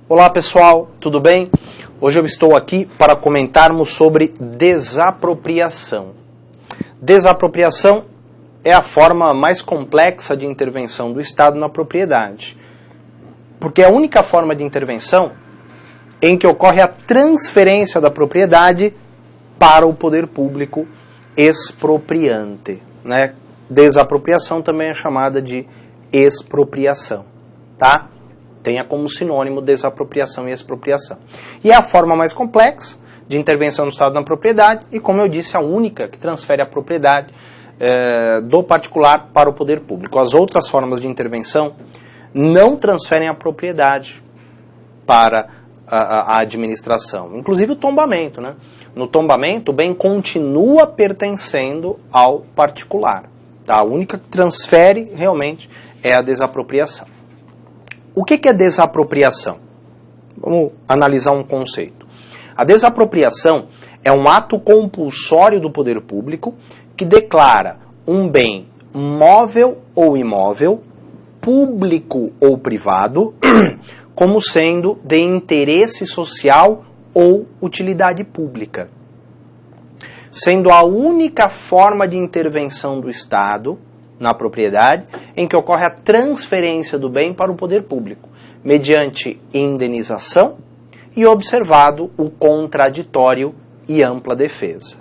Olá pessoal, tudo bem? Hoje eu estou aqui para comentarmos sobre desapropriação. Desapropriação é a forma mais complexa de intervenção do Estado na propriedade, porque é a única forma de intervenção em que ocorre a transferência da propriedade para o poder público expropriante, né? Desapropriação também é chamada de expropriação, tá? Tenha como sinônimo desapropriação e expropriação. E é a forma mais complexa de intervenção do Estado na propriedade e, como eu disse, a única que transfere a propriedade do particular para o poder público. As outras formas de intervenção não transferem a propriedade para a administração, inclusive o tombamento, né? No tombamento, o bem continua pertencendo ao particular. Tá? A única que transfere realmente é a desapropriação. O que é desapropriação? Vamos analisar um conceito. A desapropriação é um ato compulsório do poder público que declara um bem móvel ou imóvel, público ou privado, como sendo de interesse social ou utilidade pública, sendo a única forma de intervenção do Estado na propriedade em que ocorre a transferência do bem para o poder público, mediante indenização e observado o contraditório e ampla defesa.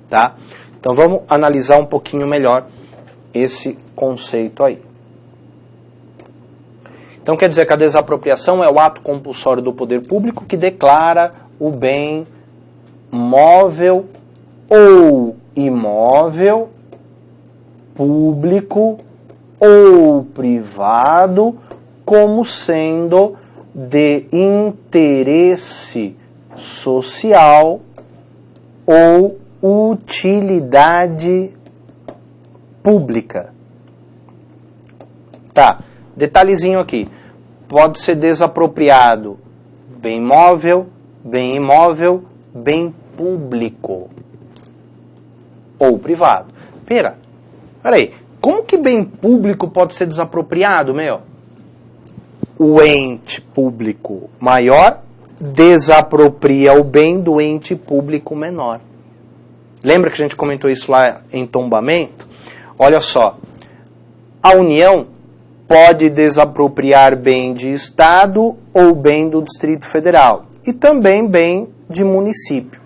Tá? Então vamos analisar um pouquinho melhor esse conceito aí. Então quer dizer que a desapropriação é o ato compulsório do poder público que declara o bem móvel ou imóvel, público ou privado, como sendo de interesse social ou utilidade pública. Tá, detalhezinho aqui. Pode ser desapropriado bem móvel, bem imóvel, bem público ou privado. Peraí, como que bem público pode ser desapropriado, meu? O ente público maior desapropria o bem do ente público menor. Lembra que a gente comentou isso lá em tombamento? Olha só, a União pode desapropriar bem de Estado ou bem do Distrito Federal e também bem de município.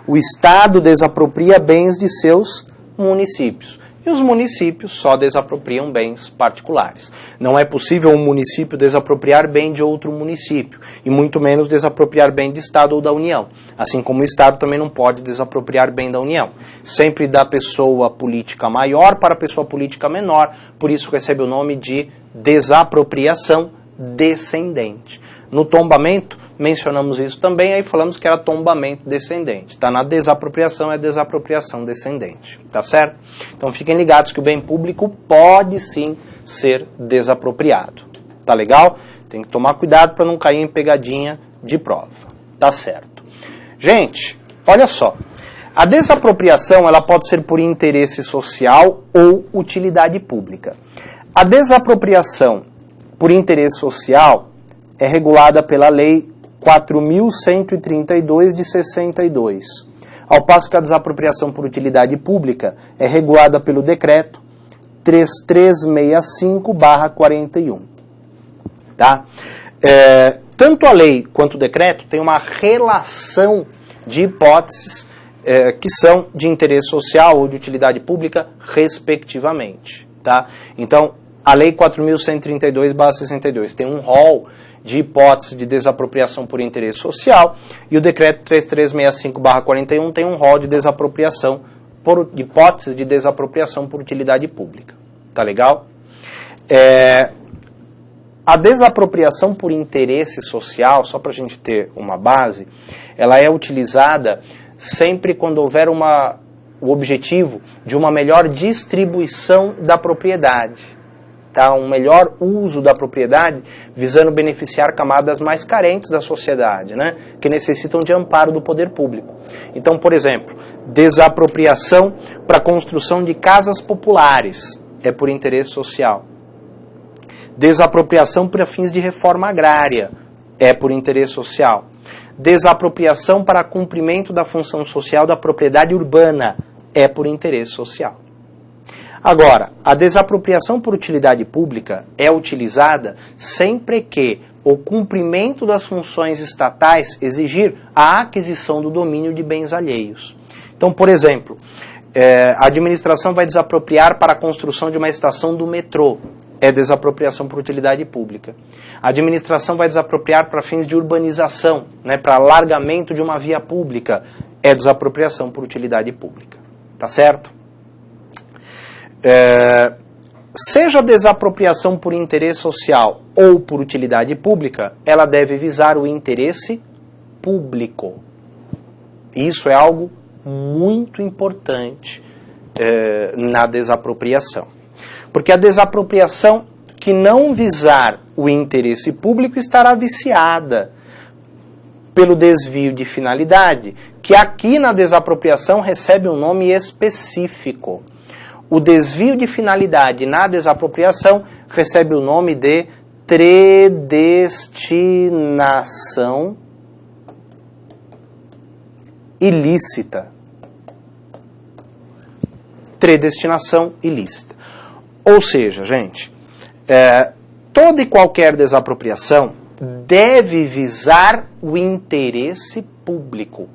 O Estado desapropria bens de seus municípios. E os municípios só desapropriam bens particulares. Não é possível um município desapropriar bem de outro município, e muito menos desapropriar bem de Estado ou da União. Assim como o Estado também não pode desapropriar bem da União. Sempre da pessoa política maior para a pessoa política menor, por isso recebe o nome de desapropriação descendente. No tombamento, mencionamos isso também, aí falamos que era tombamento descendente. Tá? Na desapropriação é desapropriação descendente. Tá certo? Então fiquem ligados que o bem público pode sim ser desapropriado. Tá legal? Tem que tomar cuidado para não cair em pegadinha de prova. Tá certo. Gente, olha só. A desapropriação ela pode ser por interesse social ou utilidade pública. A desapropriação por interesse social é regulada pela Lei 4.132 de 62, ao passo que a desapropriação por utilidade pública é regulada pelo Decreto 3365/41. Tá? Tanto a lei quanto o decreto têm uma relação de hipóteses que são de interesse social ou de utilidade pública, respectivamente. Tá? Então, a Lei 4.132/62 tem um rol de hipóteses de desapropriação por interesse social e o Decreto 3365/41 tem um rol de desapropriação de hipóteses de desapropriação por utilidade pública. Tá legal? A desapropriação por interesse social, só para a gente ter uma base, ela é utilizada sempre quando houver o objetivo de uma melhor distribuição da propriedade. Tá? Um melhor uso da propriedade, visando beneficiar camadas mais carentes da sociedade, né? Que necessitam de amparo do poder público. Então, por exemplo, desapropriação para a construção de casas populares é por interesse social. Desapropriação para fins de reforma agrária é por interesse social. Desapropriação para cumprimento da função social da propriedade urbana é por interesse social. Agora, a desapropriação por utilidade pública é utilizada sempre que o cumprimento das funções estatais exigir a aquisição do domínio de bens alheios. Então, por exemplo, a administração vai desapropriar para a construção de uma estação do metrô. É desapropriação por utilidade pública. A administração vai desapropriar para fins de urbanização, né, para alargamento de uma via pública. É desapropriação por utilidade pública. Tá certo? Seja desapropriação por interesse social ou por utilidade pública, ela deve visar o interesse público. Isso é algo muito importante na desapropriação. Porque a desapropriação que não visar o interesse público estará viciada pelo desvio de finalidade, que aqui na desapropriação recebe um nome específico. O desvio de finalidade na desapropriação recebe o nome de predestinação ilícita. Predestinação ilícita. Ou seja, gente, toda e qualquer desapropriação deve visar o interesse público.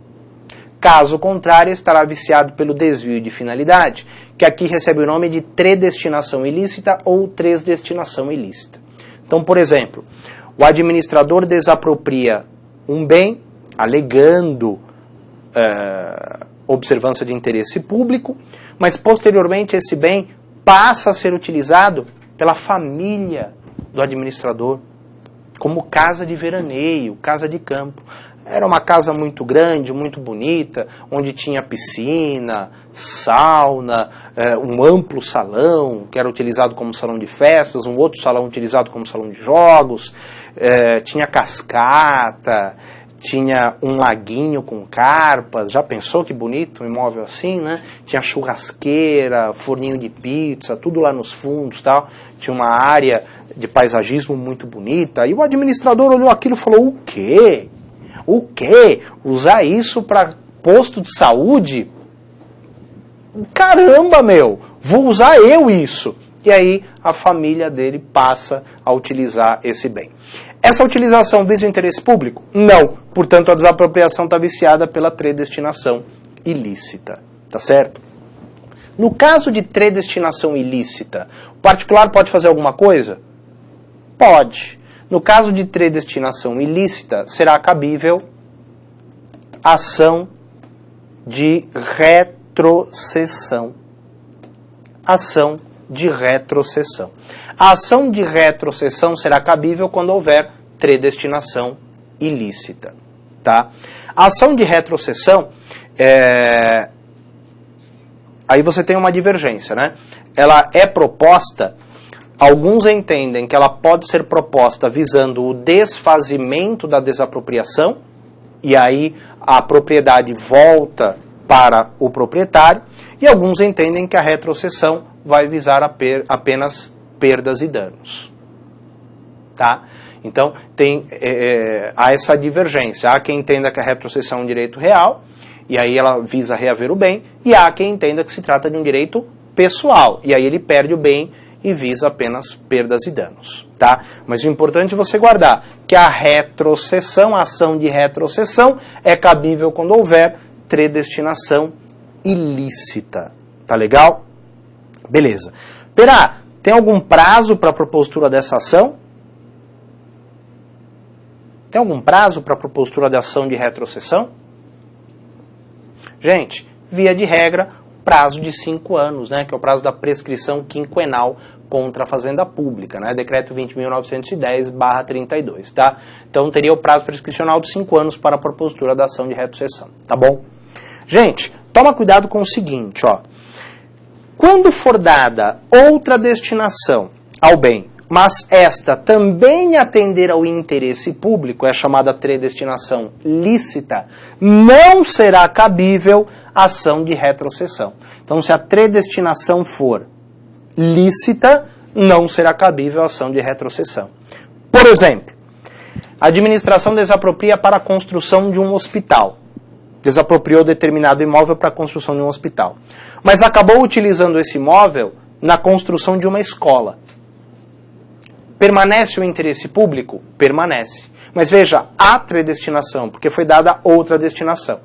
Caso contrário, estará viciado pelo desvio de finalidade, que aqui recebe o nome de predestinação ilícita ou transdestinação ilícita. Então, por exemplo, o administrador desapropria um bem, alegando observância de interesse público, mas posteriormente esse bem passa a ser utilizado pela família do administrador como casa de veraneio, casa de campo. Era uma casa muito grande, muito bonita, onde tinha piscina, sauna, um amplo salão, que era utilizado como salão de festas, um outro salão utilizado como salão de jogos, tinha cascata, tinha um laguinho com carpas. Já pensou que bonito um imóvel assim, né? Tinha churrasqueira, forninho de pizza, tudo lá nos fundos, tal. Tinha uma área de paisagismo muito bonita. E o administrador olhou aquilo e falou: o quê? O quê? Usar isso para posto de saúde? Caramba, meu! Vou usar eu isso! E aí a família dele passa a utilizar esse bem. Essa utilização visa o interesse público? Não. Portanto, a desapropriação está viciada pela predestinação ilícita. Tá certo? No caso de predestinação ilícita, o particular pode fazer alguma coisa? Pode. No caso de predestinação ilícita, será cabível ação de retrocessão. Ação de retrocessão. A ação de retrocessão será cabível quando houver predestinação ilícita. Tá? A ação de retrocessão, aí você tem uma divergência, né? Ela é proposta, alguns entendem que ela pode ser proposta visando o desfazimento da desapropriação, e aí a propriedade volta para o proprietário, e alguns entendem que a retrocessão vai visar apenas perdas e danos. Tá? Então, há essa divergência. Há quem entenda que a retrocessão é um direito real, e aí ela visa reaver o bem, e há quem entenda que se trata de um direito pessoal, e aí ele perde o bem e visa apenas perdas e danos. Tá? Mas o importante é você guardar que a retrocessão, a ação de retrocessão, é cabível quando houver predestinação ilícita. Tá legal? Beleza. Perá, tem algum prazo para a propositura dessa ação? Tem algum prazo para a propositura de ação de retrocessão? Gente, via de regra, prazo de 5 anos, né, que é o prazo da prescrição quinquenal contra a Fazenda Pública, né, decreto 20.910/32, tá? Então teria o prazo prescricional de 5 anos para a propositura da ação de retrocessão, tá bom? Gente, toma cuidado com o seguinte, ó. Quando for dada outra destinação ao bem, mas esta também atender ao interesse público, é chamada predestinação lícita, não será cabível ação de retrocessão. Então, se a predestinação for lícita, não será cabível ação de retrocessão. Por exemplo, A administração desapropria para a construção de um hospital. Desapropriou determinado imóvel para a construção de um hospital. Mas acabou utilizando esse imóvel na construção de uma escola. Permanece o interesse público? Permanece. Mas veja, há predestinação, porque foi dada outra destinação.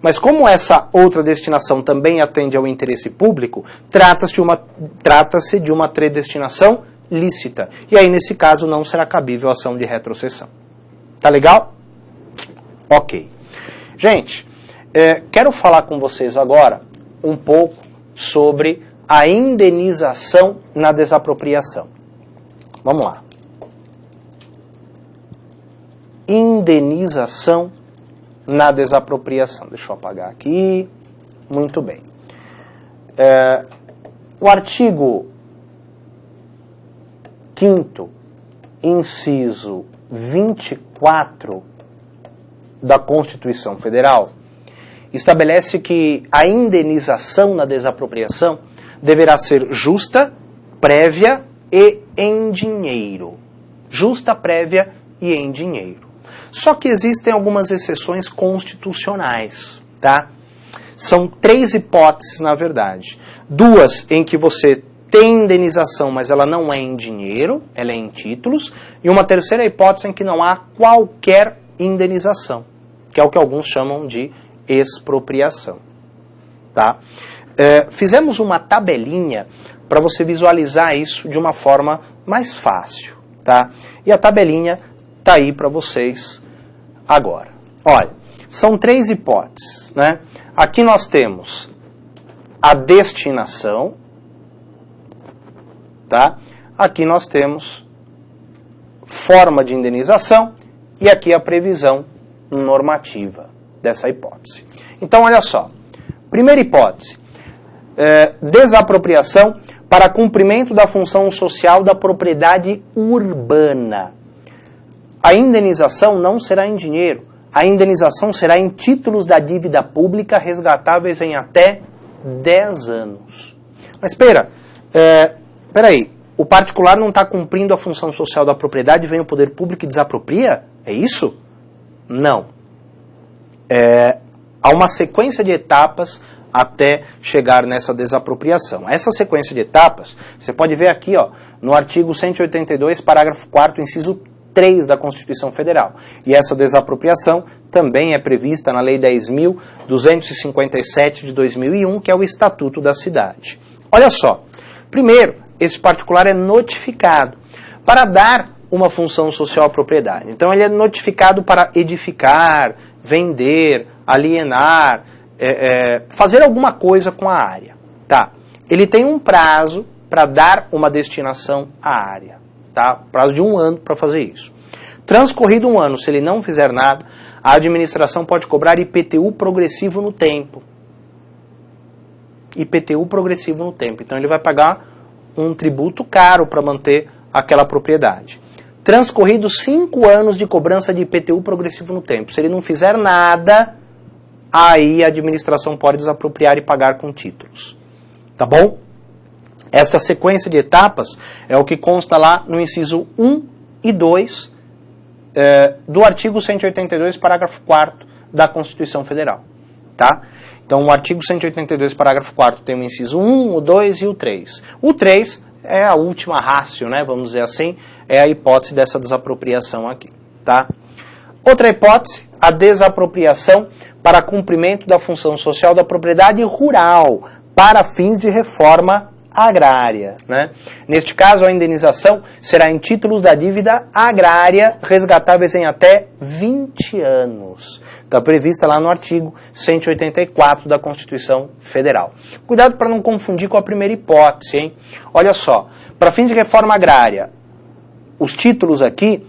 Mas como essa outra destinação também atende ao interesse público, trata-se de uma predestinação lícita. E aí, nesse caso, não será cabível a ação de retrocessão. Tá legal? Ok. Gente, quero falar com vocês agora um pouco sobre a indenização na desapropriação. Vamos lá. Indenização na desapropriação. Deixa eu apagar aqui. Muito bem. O artigo 5º, inciso 24 da Constituição Federal, estabelece que a indenização na desapropriação deverá ser justa, prévia e em dinheiro. Justa, prévia e em dinheiro. Só que existem algumas exceções constitucionais, tá? São 3 hipóteses, na verdade. 2 em que você tem indenização, mas ela não é em dinheiro, ela é em títulos. E uma terceira hipótese em que não há qualquer indenização, que é o que alguns chamam de expropriação, tá? Fizemos uma tabelinha para você visualizar isso de uma forma mais fácil, tá? E a tabelinha está aí para vocês agora. Olha, são 3 hipóteses, né? Aqui nós temos a destinação, tá? Aqui nós temos forma de indenização e aqui a previsão normativa dessa hipótese. Então, olha só. Primeira hipótese, desapropriação para cumprimento da função social da propriedade urbana. A indenização não será em dinheiro. A indenização será em títulos da dívida pública resgatáveis em até 10 anos. Mas espera aí, o particular não está cumprindo a função social da propriedade, vem o poder público e desapropria? É isso? Não. Há uma sequência de etapas até chegar nessa desapropriação. Essa sequência de etapas, você pode ver aqui, ó, no artigo 182, parágrafo 4º, inciso 3 da Constituição Federal. E essa desapropriação também é prevista na Lei 10.257 de 2001, que é o Estatuto da Cidade. Olha só, primeiro, esse particular é notificado para dar uma função social à propriedade. Então ele é notificado para edificar, vender, alienar, fazer alguma coisa com a área. Tá? Ele tem um prazo para dar uma destinação à área. Tá? Prazo de 1 ano para fazer isso. Transcorrido 1 ano, se ele não fizer nada, a administração pode cobrar IPTU progressivo no tempo. IPTU progressivo no tempo. Então ele vai pagar um tributo caro para manter aquela propriedade. Transcorridos 5 anos de cobrança de IPTU progressivo no tempo. Se ele não fizer nada, aí a administração pode desapropriar e pagar com títulos. Tá bom? Esta sequência de etapas é o que consta lá no inciso 1 e 2 do artigo 182, parágrafo 4º da Constituição Federal. Tá? Então, o artigo 182, parágrafo 4º tem o inciso 1, o 2 e o 3. O 3 é a última ratio, né, vamos dizer assim, é a hipótese dessa desapropriação aqui. Tá? Outra hipótese, a desapropriação para cumprimento da função social da propriedade rural para fins de reforma agrária. Né? Neste caso, a indenização será em títulos da dívida agrária resgatáveis em até 20 anos. Está prevista lá no artigo 184 da Constituição Federal. Cuidado para não confundir com a primeira hipótese, hein? Olha só, para fins de reforma agrária, os títulos aqui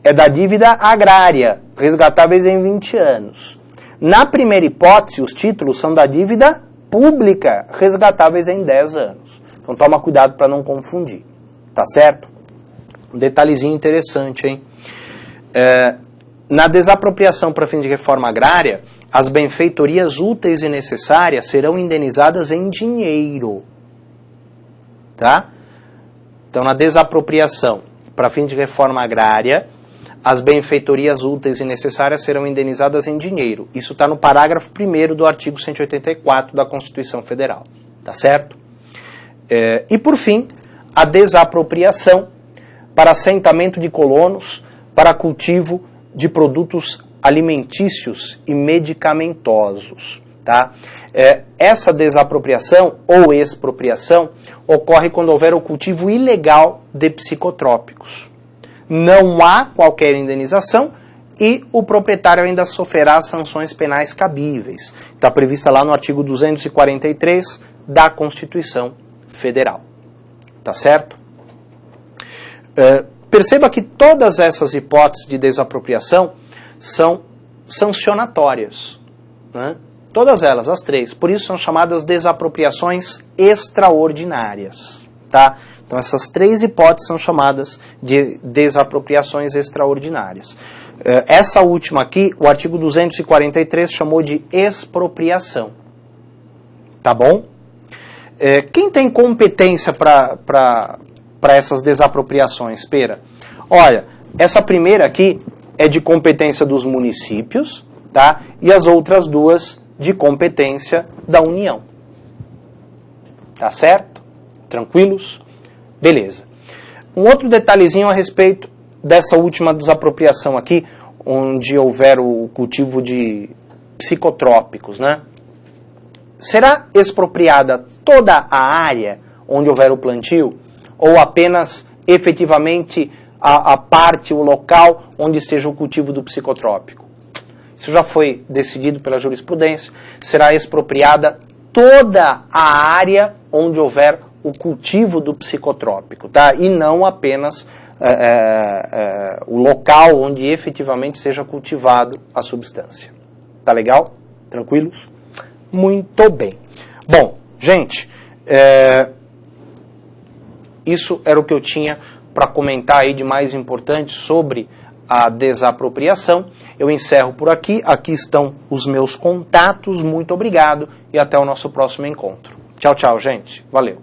é da dívida agrária, resgatáveis em 20 anos. Na primeira hipótese, os títulos são da dívida pública, resgatáveis em 10 anos. Então toma cuidado para não confundir, tá certo? Um detalhezinho interessante, hein? Na desapropriação para fim de reforma agrária, as benfeitorias úteis e necessárias serão indenizadas em dinheiro, tá? Então na desapropriação para fim de reforma agrária, as benfeitorias úteis e necessárias serão indenizadas em dinheiro. Isso está no parágrafo 1º do artigo 184 da Constituição Federal. Tá certo? E por fim, a desapropriação para assentamento de colonos para cultivo de produtos alimentícios e medicamentosos. Tá? Essa desapropriação ou expropriação ocorre quando houver o cultivo ilegal de psicotrópicos. Não há qualquer indenização e o proprietário ainda sofrerá sanções penais cabíveis. Está prevista lá no artigo 243 da Constituição Federal. Tá certo? Perceba que todas essas hipóteses de desapropriação são sancionatórias, né? Todas elas, as três. Por isso são chamadas desapropriações extraordinárias. Tá? Então essas três hipóteses são chamadas de desapropriações extraordinárias. Essa última aqui, o artigo 243 chamou de expropriação. Tá bom? Quem tem competência para essas desapropriações, Pera? Olha, essa primeira aqui é de competência dos municípios, tá? E as outras duas de competência da União. Tá certo? Tranquilos? Beleza. Um outro detalhezinho a respeito dessa última desapropriação aqui, onde houver o cultivo de psicotrópicos, né? Será expropriada toda a área onde houver o plantio ou apenas efetivamente a parte, o local onde esteja o cultivo do psicotrópico? Isso já foi decidido pela jurisprudência. Será expropriada toda a área onde houver o cultivo do psicotrópico, tá? E não apenas o local onde efetivamente seja cultivado a substância. Tá legal? Tranquilos? Muito bem. Bom, gente, isso era o que eu tinha para comentar aí de mais importante sobre a desapropriação. Eu encerro por aqui. Aqui estão os meus contatos. Muito obrigado e até o nosso próximo encontro. Tchau, tchau, gente. Valeu.